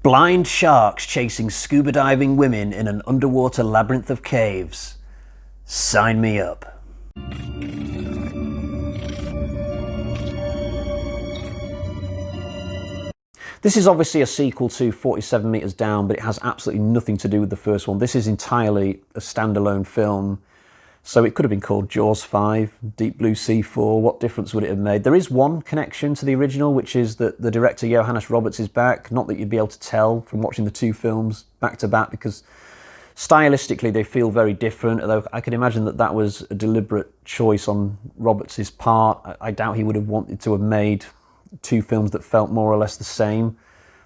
Blind sharks chasing scuba diving women in an underwater labyrinth of caves. Sign me up. This is obviously a sequel to 47 Meters Down, but it has absolutely nothing to do with the first one. This is entirely a standalone film. So it could have been called Jaws 5, Deep Blue Sea 4. What difference would it have made? There is one connection to the original, which is that the director Johannes Roberts is back. Not that you'd be able to tell from watching the two films back to back, because stylistically they feel very different. Although I can imagine that that was a deliberate choice on Roberts' part. I doubt he would have wanted to have made two films that felt more or less the same.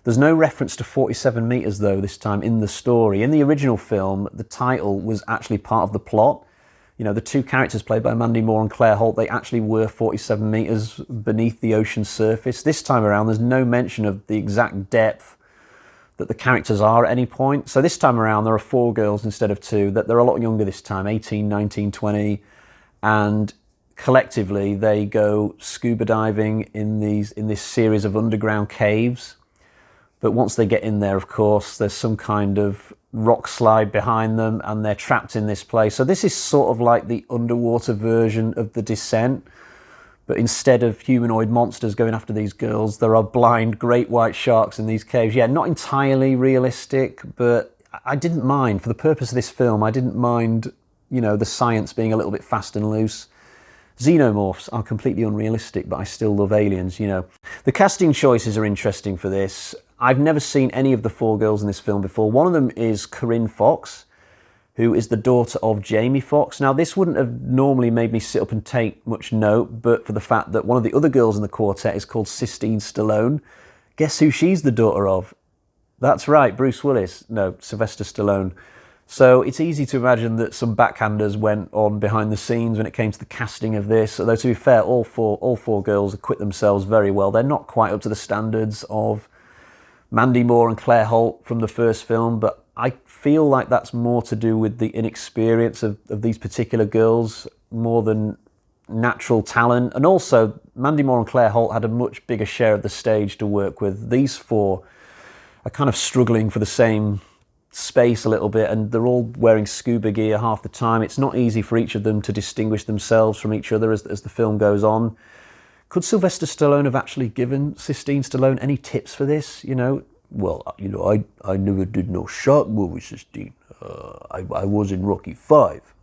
There's no reference to 47 Meters, though, this time in the story. In the original film, the title was actually part of the plot. You know, the two characters played by Mandy Moore and Claire Holt, they actually were 47 meters beneath the ocean's surface. This time around, there's no mention of the exact depth that the characters are at any point. So this time around, there are 4 girls instead of 2. That they're a lot younger this time, 18, 19, 20. And collectively, they go scuba diving in this series of underground caves. But once they get in there, of course, there's some kind of rock slide behind them and they're trapped in this place. So this is sort of like the underwater version of The Descent, but instead of humanoid monsters going after these girls, there are blind great white sharks in these caves. Yeah, not entirely realistic, but I didn't mind. For the purpose of this film, I didn't mind, you know, the science being a little bit fast and loose. Xenomorphs are completely unrealistic, but I still love aliens, you know. The casting choices are interesting for this. I've never seen any of the 4 girls in this film before. One of them is Corinne Fox, who is the daughter of Jamie Foxx. Now, this wouldn't have normally made me sit up and take much note, but for the fact that one of the other girls in the quartet is called Sistine Stallone. Guess who she's the daughter of? That's right, Bruce Willis. No, Sylvester Stallone. So it's easy to imagine that some backhanders went on behind the scenes when it came to the casting of this. Although, to be fair, all four girls acquit themselves very well. They're not quite up to the standards of Mandy Moore and Claire Holt from the first film, but I feel like that's more to do with the inexperience of these particular girls more than natural talent. And also, Mandy Moore and Claire Holt had a much bigger share of the stage to work with. These 4 are kind of struggling for the same space a little bit, and they're all wearing scuba gear half the time. It's not easy for each of them to distinguish themselves from each other as the film goes on. Could Sylvester Stallone have actually given Sistine Stallone any tips for this? You know, well, you know, I never did no shark movie, Sistine. I was in Rocky 5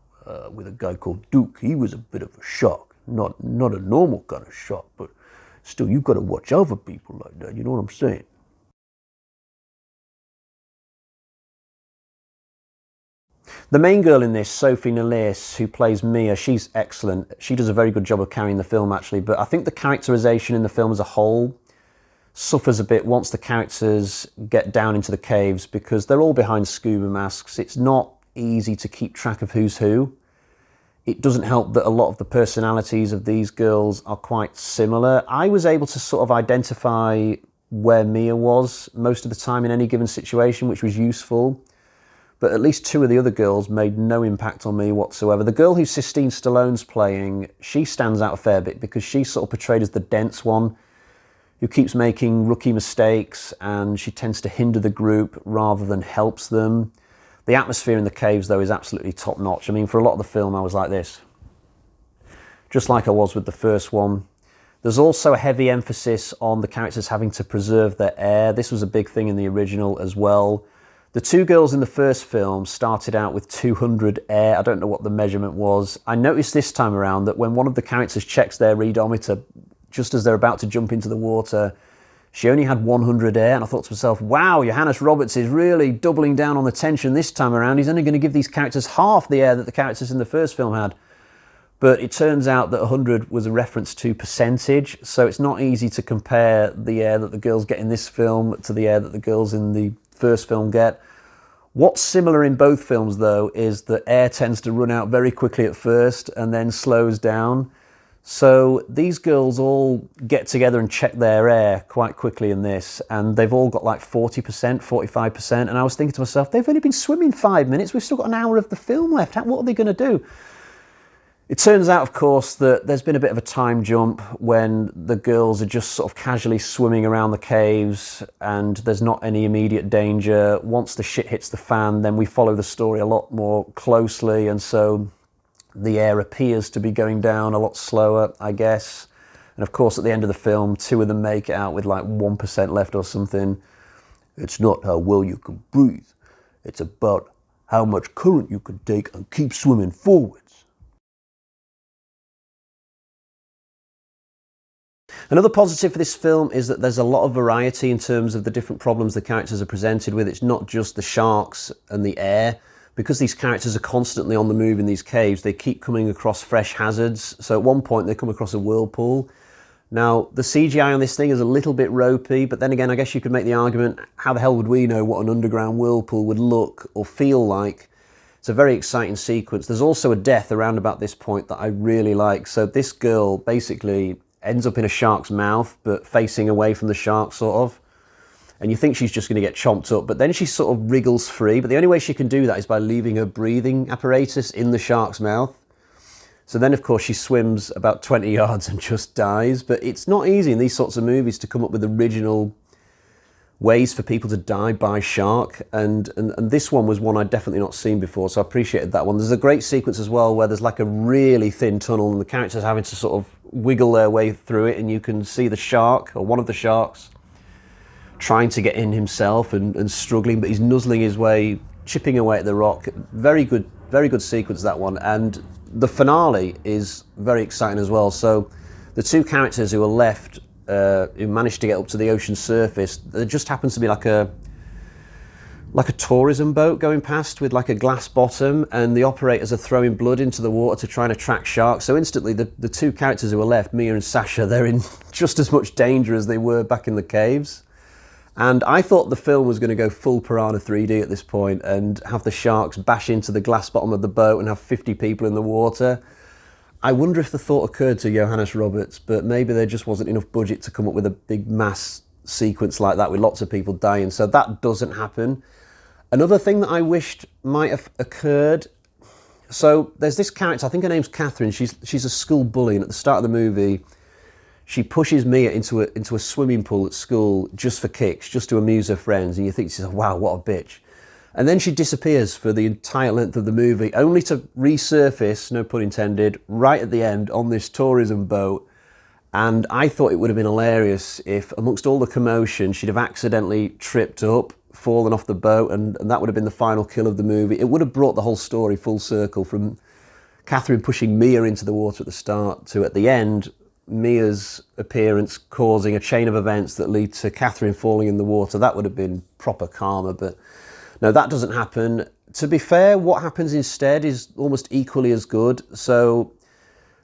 with a guy called Duke. He was a bit of a shark, not a normal kind of shark, but still, you've got to watch out for people like that. You know what I'm saying? The main girl in this, Sophie Nelisse, who plays Mia, she's excellent. She does a very good job of carrying the film, actually, but I think the characterization in the film as a whole suffers a bit once the characters get down into the caves, because they're all behind scuba masks. It's not easy to keep track of who's who. It doesn't help that a lot of the personalities of these girls are quite similar. I was able to sort of identify where Mia was most of the time in any given situation, which was useful. But at least 2 of the other girls made no impact on me whatsoever. The girl who Sistine Stallone's playing, she stands out a fair bit because she's sort of portrayed as the dense one who keeps making rookie mistakes, and she tends to hinder the group rather than helps them. The atmosphere in the caves, though, is absolutely top-notch. I mean, for a lot of the film, I was like this, just like I was with the first one. There's also a heavy emphasis on the characters having to preserve their air. This was a big thing in the original as well. The 2 girls in the first film started out with 200 air. I don't know what the measurement was. I noticed this time around that when one of the characters checks their readometer, just as they're about to jump into the water, she only had 100 air. And I thought to myself, wow, Johannes Roberts is really doubling down on the tension this time around. He's only going to give these characters half the air that the characters in the first film had. But it turns out that 100 was a reference to percentage. So it's not easy to compare the air that the girls get in this film to the air that the girls in the first film get. What's similar in both films, though, is that air tends to run out very quickly at first and then slows down. So these girls all get together and check their air quite quickly in this, and they've all got like 40%, 45%. And I was thinking to myself, they've only been swimming 5 minutes. We've still got an hour of the film left. What are they going to do? It turns out, of course, that there's been a bit of a time jump when the girls are just sort of casually swimming around the caves and there's not any immediate danger. Once the shit hits the fan, then we follow the story a lot more closely, and so the air appears to be going down a lot slower, I guess. And of course, at the end of the film, 2 of them make it out with like 1% left or something. It's not how well you can breathe. It's about how much current you can take and keep swimming forwards. Another positive for this film is that there's a lot of variety in terms of the different problems the characters are presented with. It's not just the sharks and the air. Because these characters are constantly on the move in these caves, they keep coming across fresh hazards. So at one point they come across a whirlpool. Now, the CGI on this thing is a little bit ropey, but then again, I guess you could make the argument, how the hell would we know what an underground whirlpool would look or feel like? It's a very exciting sequence. There's also a death around about this point that I really like. So this girl basically ends up in a shark's mouth, but facing away from the shark, sort of. And you think she's just going to get chomped up, but then she sort of wriggles free. But the only way she can do that is by leaving her breathing apparatus in the shark's mouth. So then, of course, she swims about 20 yards and just dies. But it's not easy in these sorts of movies to come up with original ways for people to die by shark. And this one was one I'd definitely not seen before, so I appreciated that one. There's a great sequence as well where there's like a really thin tunnel and the characters having to sort of wiggle their way through it, and you can see the shark, or one of the sharks, trying to get in himself and struggling, but he's nuzzling his way, chipping away at the rock. Very good sequence, that one. And the finale is very exciting as well. So the 2 characters who are left, who managed to get up to the ocean surface, there just happens to be like a tourism boat going past with like a glass bottom, and the operators are throwing blood into the water to try and attract sharks. So instantly the 2 characters who are left, Mia and Sasha, they're in just as much danger as they were back in the caves. And I thought the film was going to go full Piranha 3D at this point and have the sharks bash into the glass bottom of the boat and have 50 people in the water. I wonder if the thought occurred to Johannes Roberts, but maybe there just wasn't enough budget to come up with a big mass sequence like that with lots of people dying. So that doesn't happen. Another thing that I wished might have occurred, so there's this character, I think her name's Catherine, she's a school bully, and at the start of the movie, she pushes Mia into a swimming pool at school just for kicks, just to amuse her friends, and you think, wow, what a bitch. And then she disappears for the entire length of the movie, only to resurface, no pun intended, right at the end on this tourism boat. And I thought it would have been hilarious if, amongst all the commotion, she'd have accidentally tripped up, fallen off the boat, and that would have been the final kill of the movie. It would have brought the whole story full circle, from Catherine pushing Mia into the water at the start to, at the end, Mia's appearance causing a chain of events that lead to Catherine falling in the water. That would have been proper karma, but no, that doesn't happen. To be fair, what happens instead is almost equally as good. So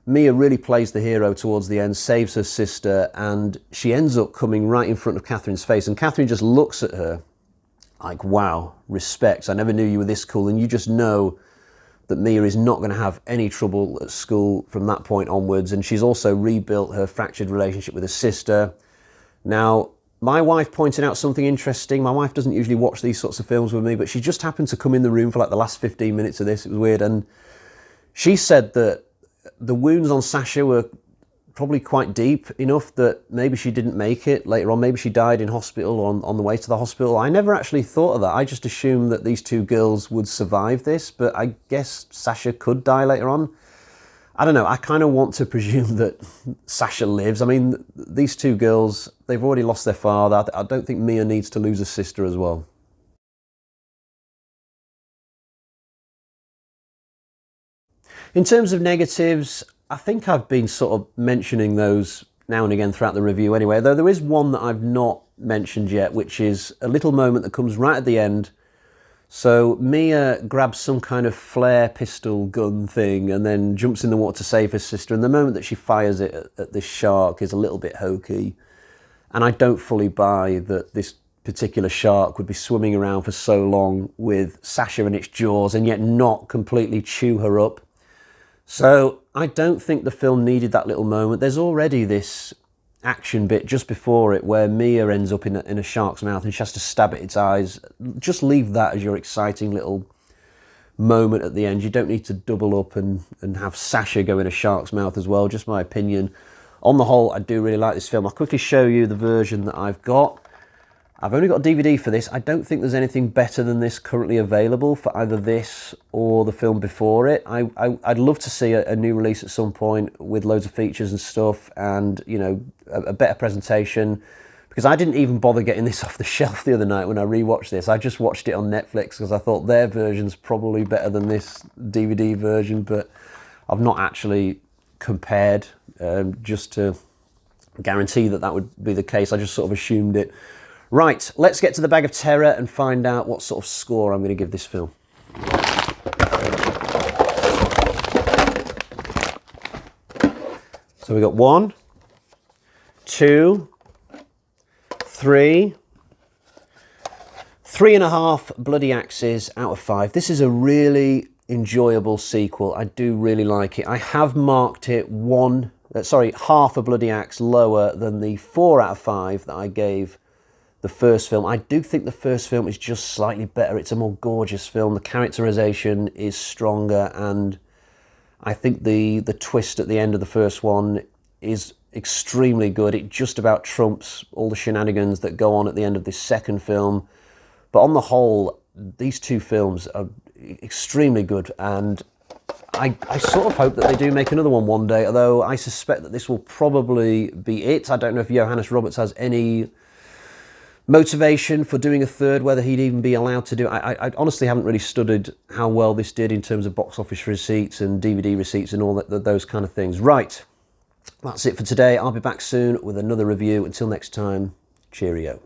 Mia really plays the hero towards the end, saves her sister, and she ends up coming right in front of Catherine's face, and Catherine just looks at her like, wow, respect, I never knew you were this cool. And you just know that Mia is not going to have any trouble at school from that point onwards. And she's also rebuilt her fractured relationship with her sister. Now, my wife pointed out something interesting. My wife doesn't usually watch these sorts of films with me, but she just happened to come in the room for like the last 15 minutes of this. It was weird. And she said that the wounds on Sasha were probably quite deep enough that maybe she didn't make it later on. Maybe she died in hospital or on the way to the hospital. I never actually thought of that. I just assumed that these 2 girls would survive this, but I guess Sasha could die later on. I don't know. I kind of want to presume that Sasha lives. I mean, these 2 girls, they've already lost their father. I don't think Mia needs to lose a sister as well. In terms of negatives, I think I've been sort of mentioning those now and again throughout the review anyway, though there is one that I've not mentioned yet, which is a little moment that comes right at the end. So Mia grabs some kind of flare pistol gun thing and then jumps in the water to save her sister, and the moment that she fires it at this shark is a little bit hokey. And I don't fully buy that this particular shark would be swimming around for so long with Sasha in its jaws and yet not completely chew her up. So I don't think the film needed that little moment. There's already this action bit just before it where Mia ends up in a shark's mouth and she has to stab at its eyes. Just leave that as your exciting little moment at the end. You don't need to double up and have Sasha go in a shark's mouth as well, just my opinion. On the whole, I do really like this film. I'll quickly show you the version that I've got. I've only got a DVD for this. I don't think there's anything better than this currently available for either this or the film before it. I'd love to see a new release at some point with loads of features and stuff, and, you know, a better presentation, because I didn't even bother getting this off the shelf the other night when I rewatched this. I just watched it on Netflix because I thought their version's probably better than this DVD version, but I've not actually compared just to guarantee that would be the case. I just sort of assumed it. Right, let's get to the bag of terror and find out what sort of score I'm going to give this film. So we got 1, 2, 3, 3.5 bloody axes out of 5. This is a really enjoyable sequel. I do really like it. I have marked it half a bloody axe lower than the 4 out of 5 that I gave the first film. I do think the first film is just slightly better. It's a more gorgeous film. The characterization is stronger, and I think the twist at the end of the first one is extremely good. It just about trumps all the shenanigans that go on at the end of this second film. But on the whole, these two films are extremely good, and I sort of hope that they do make another one day, although I suspect that this will probably be it. I don't know if Johannes Roberts has any motivation for doing a third, whether he'd even be allowed to do it. I honestly haven't really studied how well this did in terms of box office receipts and DVD receipts and all those kind of things. Right, that's it for today. I'll be back soon with another review. Until next time, cheerio.